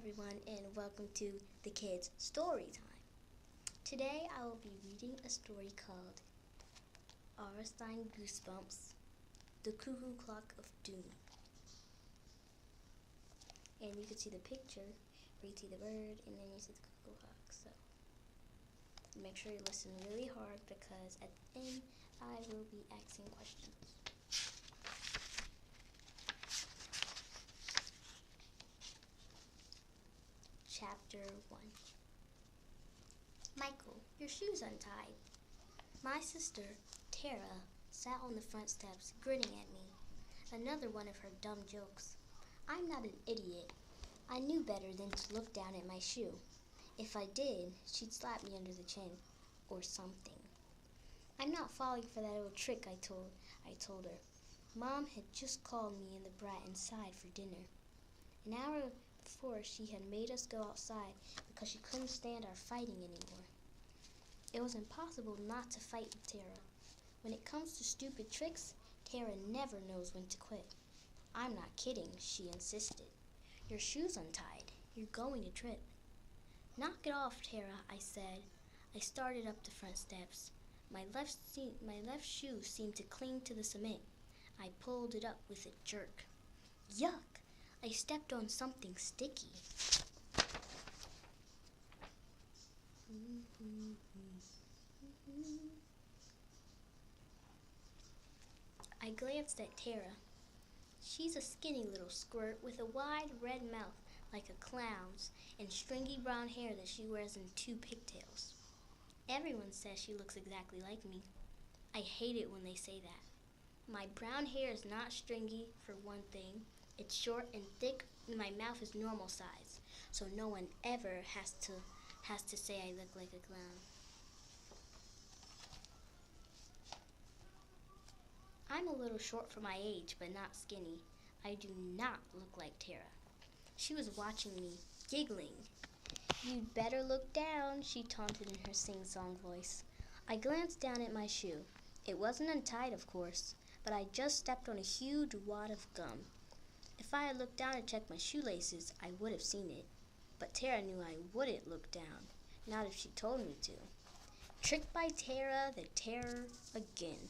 everyone, and welcome to the Kids Story Time. Today I will be reading a story called R.l.stine Goosebumps, The Cuckoo Clock of Doom. And you can see the picture where you see the bird and then you see the cuckoo clock. So make sure you listen really hard because at the end I will be asking questions. Chapter 1. Michael, your shoe's untied. My sister, Tara, sat on the front steps grinning at me. Another one of her dumb jokes. I'm not an idiot. I knew better than to look down at my shoe. If I did, she'd slap me under the chin or something. I'm not falling for that old trick, I told her. Mom had just called me and the brat inside for dinner. An hour before, she had made us go outside because she couldn't stand our fighting anymore. It was impossible not to fight with Tara. When it comes to stupid tricks, Tara never knows when to quit. I'm not kidding, she insisted. Your shoe's untied. You're going to trip. Knock it off, Tara, I said. I started up the front steps. My left shoe seemed to cling to the cement. I pulled it up with a jerk. Yuck! I stepped on something sticky. I glanced at Tara. She's a skinny little squirt with a wide red mouth like a clown's and stringy brown hair that she wears in 2 pigtails. Everyone says she looks exactly like me. I hate it when they say that. My brown hair is not stringy, for one thing. It's short and thick, and my mouth is normal size, so no one ever has to say I look like a clown. I'm a little short for my age, but not skinny. I do not look like Tara. She was watching me, giggling. You'd better look down, she taunted in her sing-song voice. I glanced down at my shoe. It wasn't untied, of course, but I just stepped on a huge wad of gum. If I had looked down to check my shoelaces, I would have seen it. But Tara knew I wouldn't look down, not if she told me to. Tricked by Tara, the terror again.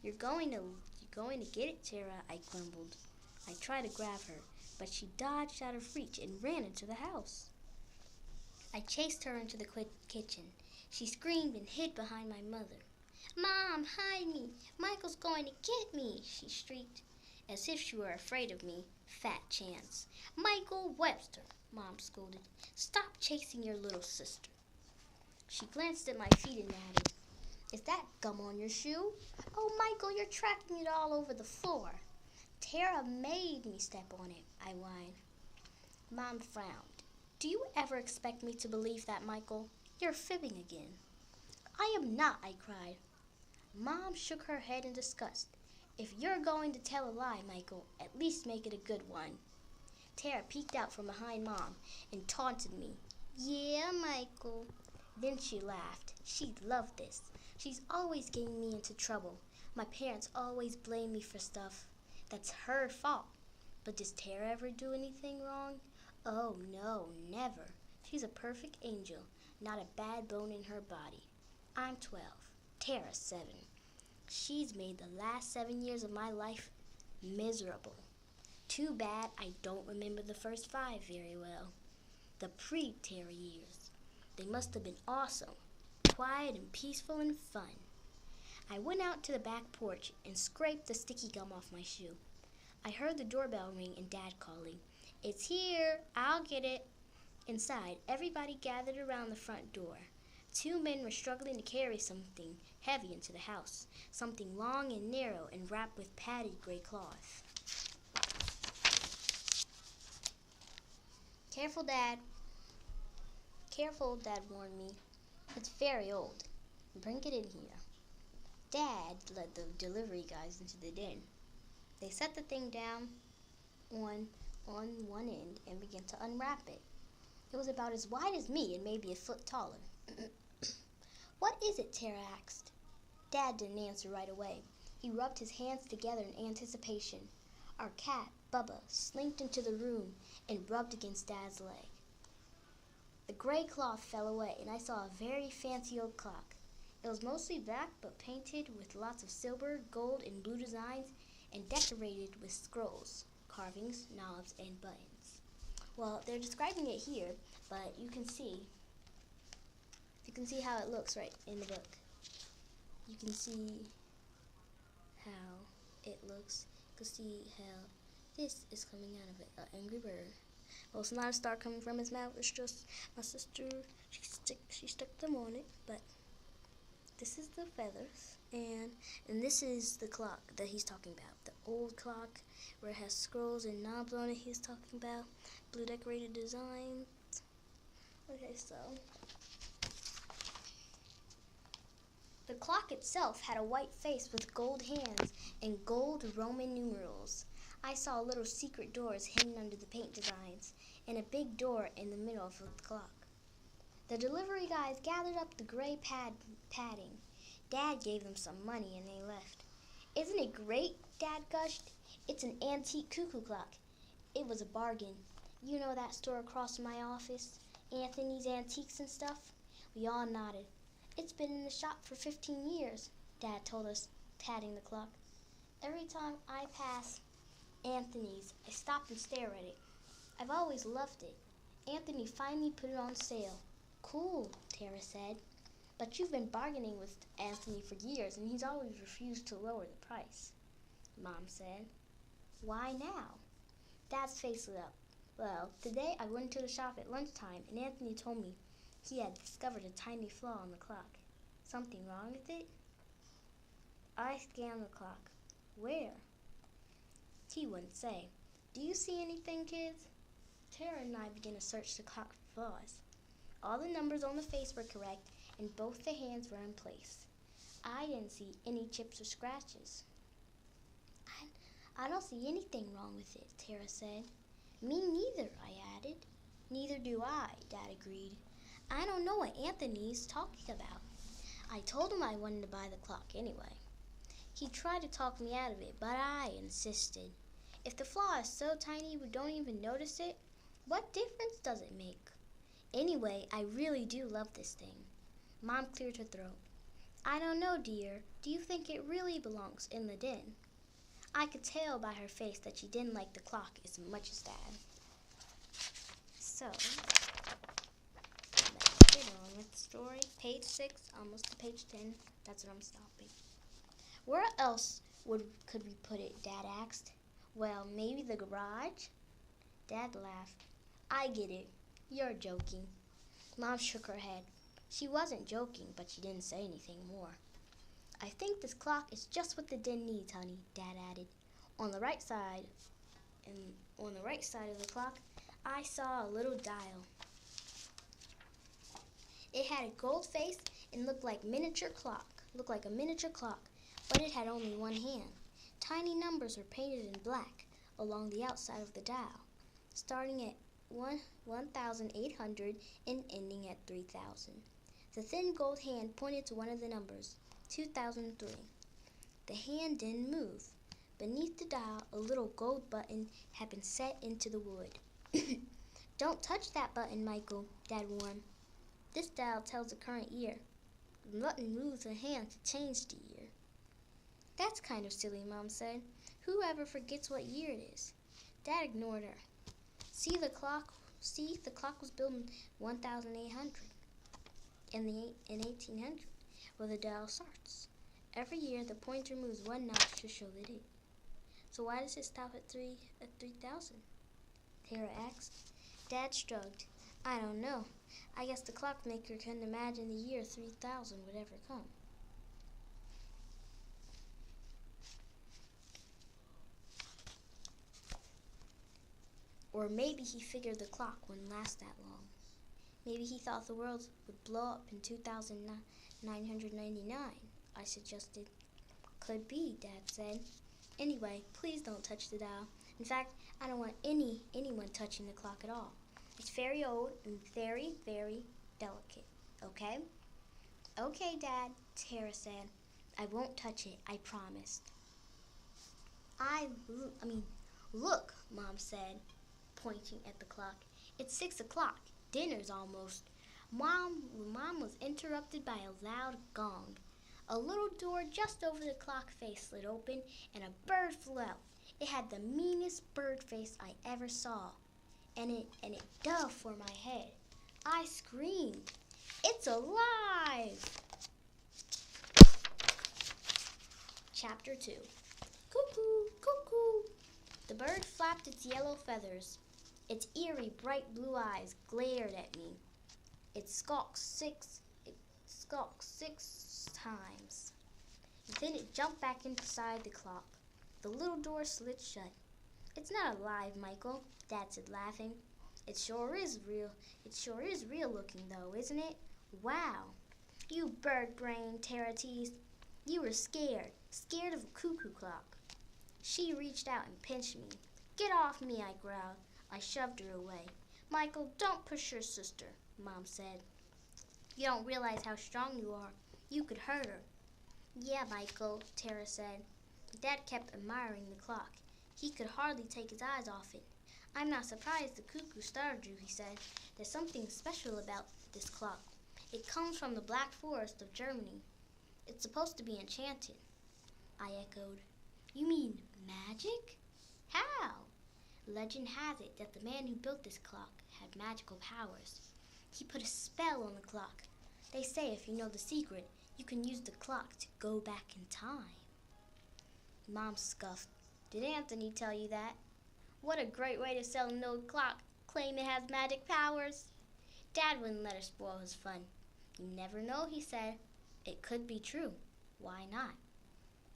You're going to get it, Tara, I grumbled. I tried to grab her, but she dodged out of reach and ran into the house. I chased her into the kitchen. She screamed and hid behind my mother. Mom, hide me! Michael's going to get me, she shrieked, as if she were afraid of me. Fat chance. Michael Webster, Mom scolded. Stop chasing your little sister. She glanced at my feet and added, Is that gum on your shoe? Oh, Michael, you're tracking it all over the floor. Tara made me step on it, I whined. Mom frowned. Do you ever expect me to believe that, Michael? You're fibbing again. I am not, I cried. Mom shook her head in disgust. If you're going to tell a lie, Michael, at least make it a good one. Tara peeked out from behind Mom and taunted me. Yeah, Michael. Then she laughed. She loved this. She's always getting me into trouble. My parents always blame me for stuff. That's her fault. But does Tara ever do anything wrong? Oh, no, never. She's a perfect angel, not a bad bone in her body. I'm 12. Tara's 7. She's made the last 7 years of my life miserable. Too bad I don't remember the first 5 very well. The pre-Tara years. They must have been awesome, quiet and peaceful and fun. I went out to the back porch and scraped the sticky gum off my shoe. I heard the doorbell ring and Dad calling, It's here, I'll get it. Inside, everybody gathered around the front door. 2 men were struggling to carry something heavy into the house, something long and narrow and wrapped with padded gray cloth. Careful, Dad. Careful, Dad warned me. It's very old. Bring it in here. Dad led the delivery guys into the den. They set the thing down on one end and began to unwrap it. It was about as wide as me and maybe a foot taller. What is it? Tara asked. Dad didn't answer right away. He rubbed his hands together in anticipation. Our cat, Bubba, slinked into the room and rubbed against Dad's leg. The gray cloth fell away, and I saw a very fancy old clock. It was mostly black, but painted with lots of silver, gold, and blue designs, and decorated with scrolls, carvings, knobs, and buttons. Well, they're describing it here, but you can see how it looks right in the book. You can see how it looks. You can see how this is coming out of it, an angry bird. Well, it's not a star coming from his mouth. It's just my sister. She stuck them on it. But this is the feathers, and this is the clock that he's talking about. The old clock where it has scrolls and knobs on it. He's talking about blue decorated designs. Okay, so the clock itself had a white face with gold hands and gold Roman numerals. I saw little secret doors hidden under the paint designs, and a big door in the middle of the clock. The delivery guys gathered up the gray padding. Dad gave them some money and they left. "Isn't it great?" Dad gushed. "It's an antique cuckoo clock." It was a bargain. You know that store across from my office? Anthony's Antiques and stuff? We all nodded. "It's been in the shop for 15 years, Dad told us, patting the clock. "Every time I pass Anthony's, I stop and stare at it. I've always loved it. Anthony finally put it on sale." "Cool," Tara said. "But you've been bargaining with Anthony for years, and he's always refused to lower the price," Mom said. "Why now?" Dad's face lit up. "Well, today I went to the shop at lunchtime, and Anthony told me he had discovered a tiny flaw in the clock." "Something wrong with it?" I scanned the clock. "Where?" He wouldn't say. "Do you see anything, kids?" Tara and I began to search the clock for flaws. All the numbers on the face were correct, and both the hands were in place. I didn't see any chips or scratches. I don't see anything wrong with it," Tara said. "Me neither," I added. "Neither do I," Dad agreed. "I don't know what Anthony's talking about." I told him I wanted to buy the clock anyway. He tried to talk me out of it, but I insisted. If the flaw is so tiny we don't even notice it, what difference does it make? Anyway, I really do love this thing. Mom cleared her throat. "I don't know, dear. Do you think it really belongs in the den?" I could tell by her face that she didn't like the clock as much as Dad. So, let's get on with the story. Page 6, almost to page 10. That's when I'm stopping. "Where else could we put it?" Dad asked. "Well, maybe the garage?" Dad laughed. "I get it. You're joking." Mom shook her head. She wasn't joking, but she didn't say anything more. "I think this clock is just what the den needs, honey," Dad added. On the right side of the clock, I saw a little dial. It had a gold face and looked like a miniature clock, but it had only one hand. Tiny numbers were painted in black along the outside of the dial, starting at 1,800 and ending at 3,000. The thin gold hand pointed to one of the numbers, 2003. The hand didn't move. Beneath the dial, a little gold button had been set into the wood. "Don't touch that button, Michael," Dad warned. "This dial tells the current year. The button moves the hand to change the year." "That's kind of silly," Mom said. "Whoever forgets what year it is?" Dad ignored her. See, the clock was built in 1,800 in 1800, where the dial starts. Every year, the pointer moves one notch to show the date. "So why does it stop at 3,000? Tara asked. Dad shrugged. "I don't know. I guess the clockmaker couldn't imagine the year 3,000 would ever come." Or maybe he figured the clock wouldn't last that long. Maybe he thought the world would blow up in 2,999, I suggested. "Could be," Dad said. "Anyway, please don't touch the dial. In fact, I don't want anyone touching the clock at all. It's very old and very, very delicate, okay?" "Okay, Dad," Tara said. "I won't touch it, I promised." Look," Mom said, pointing at the clock. "It's 6 o'clock. Dinner's almost. Mom was interrupted by a loud gong. A little door just over the clock face slid open, and a bird flew out. It had the meanest bird face I ever saw, and it dove for my head. I screamed, "It's alive!" Chapter 2. Cuckoo, cuckoo! The bird flapped its yellow feathers. Its eerie, bright blue eyes glared at me. It squawked six times. Then it jumped back inside the clock. The little door slid shut. "It's not alive, Michael," Dad said, laughing. It sure is real looking, though, isn't it? Wow. "You bird brain," Tara teased. "You were scared of a cuckoo clock." She reached out and pinched me. "Get off me," I growled. I shoved her away. "Michael, don't push your sister," Mom said. "You don't realize how strong you are. You could hurt her." "Yeah, Michael," Tara said. Dad kept admiring the clock. He could hardly take his eyes off it. "I'm not surprised the cuckoo startled you," he said. "There's something special about this clock. It comes from the Black Forest of Germany. It's supposed to be enchanted." I echoed. "You mean magic? How?" "Legend has it that the man who built this clock had magical powers. He put a spell on the clock. They say if you know the secret, you can use the clock to go back in time." Mom scoffed. "Did Anthony tell you that? What a great way to sell an old clock, claim it has magic powers." Dad wouldn't let her spoil his fun. "You never know," he said. "It could be true. Why not?"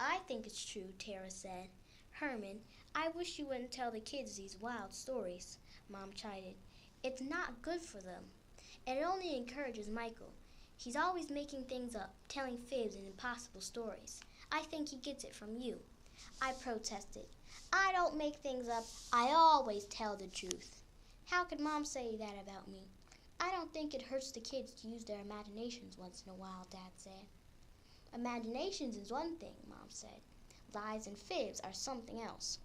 "I think it's true," Tara said. "Herman, I wish you wouldn't tell the kids these wild stories," Mom chided. "It's not good for them. It only encourages Michael. He's always making things up, telling fibs and impossible stories. I think he gets it from you." I protested. "I don't make things up. I always tell the truth." "How could Mom say that about me?" "I don't think it hurts the kids to use their imaginations once in a while," Dad said. "Imaginations is one thing," Mom said. "Lies and fibs are something else."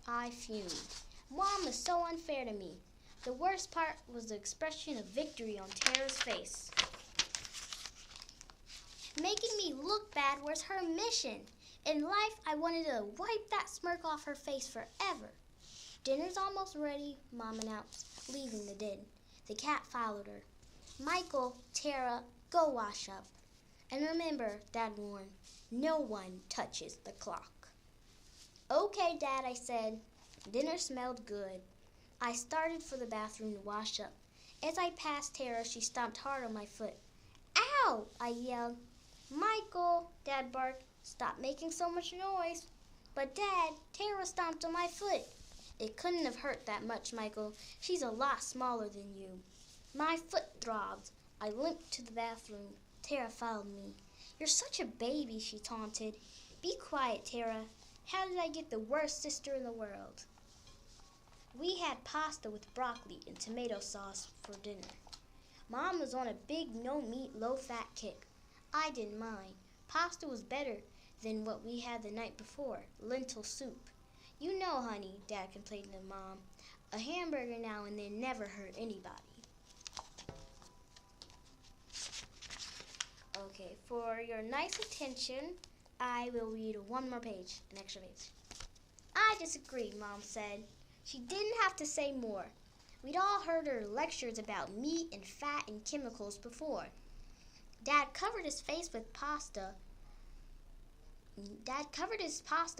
I fumed. Mom was so unfair to me. The worst part was the expression of victory on Tara's face. Making me look bad was her mission. In life, I wanted to wipe that smirk off her face forever. "Dinner's almost ready," Mom announced, leaving the den. The cat followed her. "Michael, Tara, go wash up. And remember," Dad warned, "no one touches the clock." "Okay, Dad," I said. Dinner smelled good. I started for the bathroom to wash up. As I passed Tara, she stomped hard on my foot. "Ow!" I yelled. "Michael," Dad barked, "stop making so much noise." "But Dad, Tara stomped on my foot." "It couldn't have hurt that much, Michael. She's a lot smaller than you." My foot throbbed. I limped to the bathroom. Tara followed me. "You're such a baby," she taunted. "Be quiet, Tara. How did I get the worst sister in the world?" We had pasta with broccoli and tomato sauce for dinner. Mom was on a big no-meat, low-fat kick. I didn't mind. Pasta was better than what we had the night before, lentil soup. "You know, honey," Dad complained to Mom, "a hamburger now and then never hurt anybody." Okay, for your nice attention, I will read one more page, an extra page. "I disagree," Mom said. She didn't have to say more. We'd all heard her lectures about meat and fat and chemicals before. Dad covered his pasta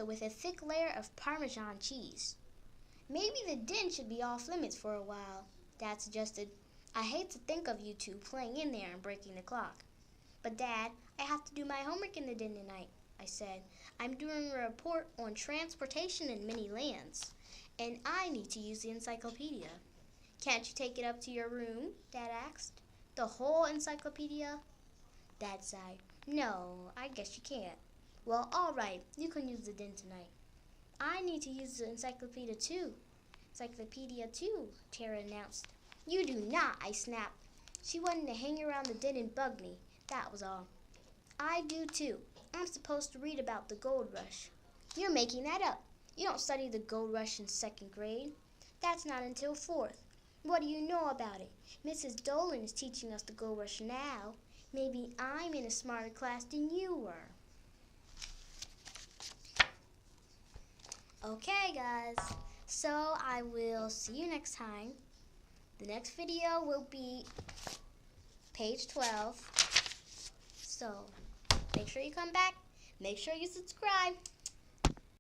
with a thick layer of Parmesan cheese. "Maybe the den should be off limits for a while," Dad suggested. "I hate to think of you two playing in there and breaking the clock." "But Dad, I have to do my homework in the den tonight," I said. "I'm doing a report on transportation in many lands, and I need to use the encyclopedia." "Can't you take it up to your room?" Dad asked. "The whole encyclopedia?" Dad sighed. "No, I guess you can't." "Well, all right, you can use the den tonight." "I need to use the encyclopedia too, Tara announced. "You do not," I snapped. She wanted to hang around the den and bug me, that was all. "I do too. I'm supposed to read about the gold rush." "You're making that up. You don't study the gold rush in 2nd grade. That's not until 4th. What do you know about it? Mrs. Dolan is teaching us to go rush now. Maybe I'm in a smarter class than you were. Okay, guys. So I will see you next time. The next video will be page 12. So make sure you come back. Make sure you subscribe.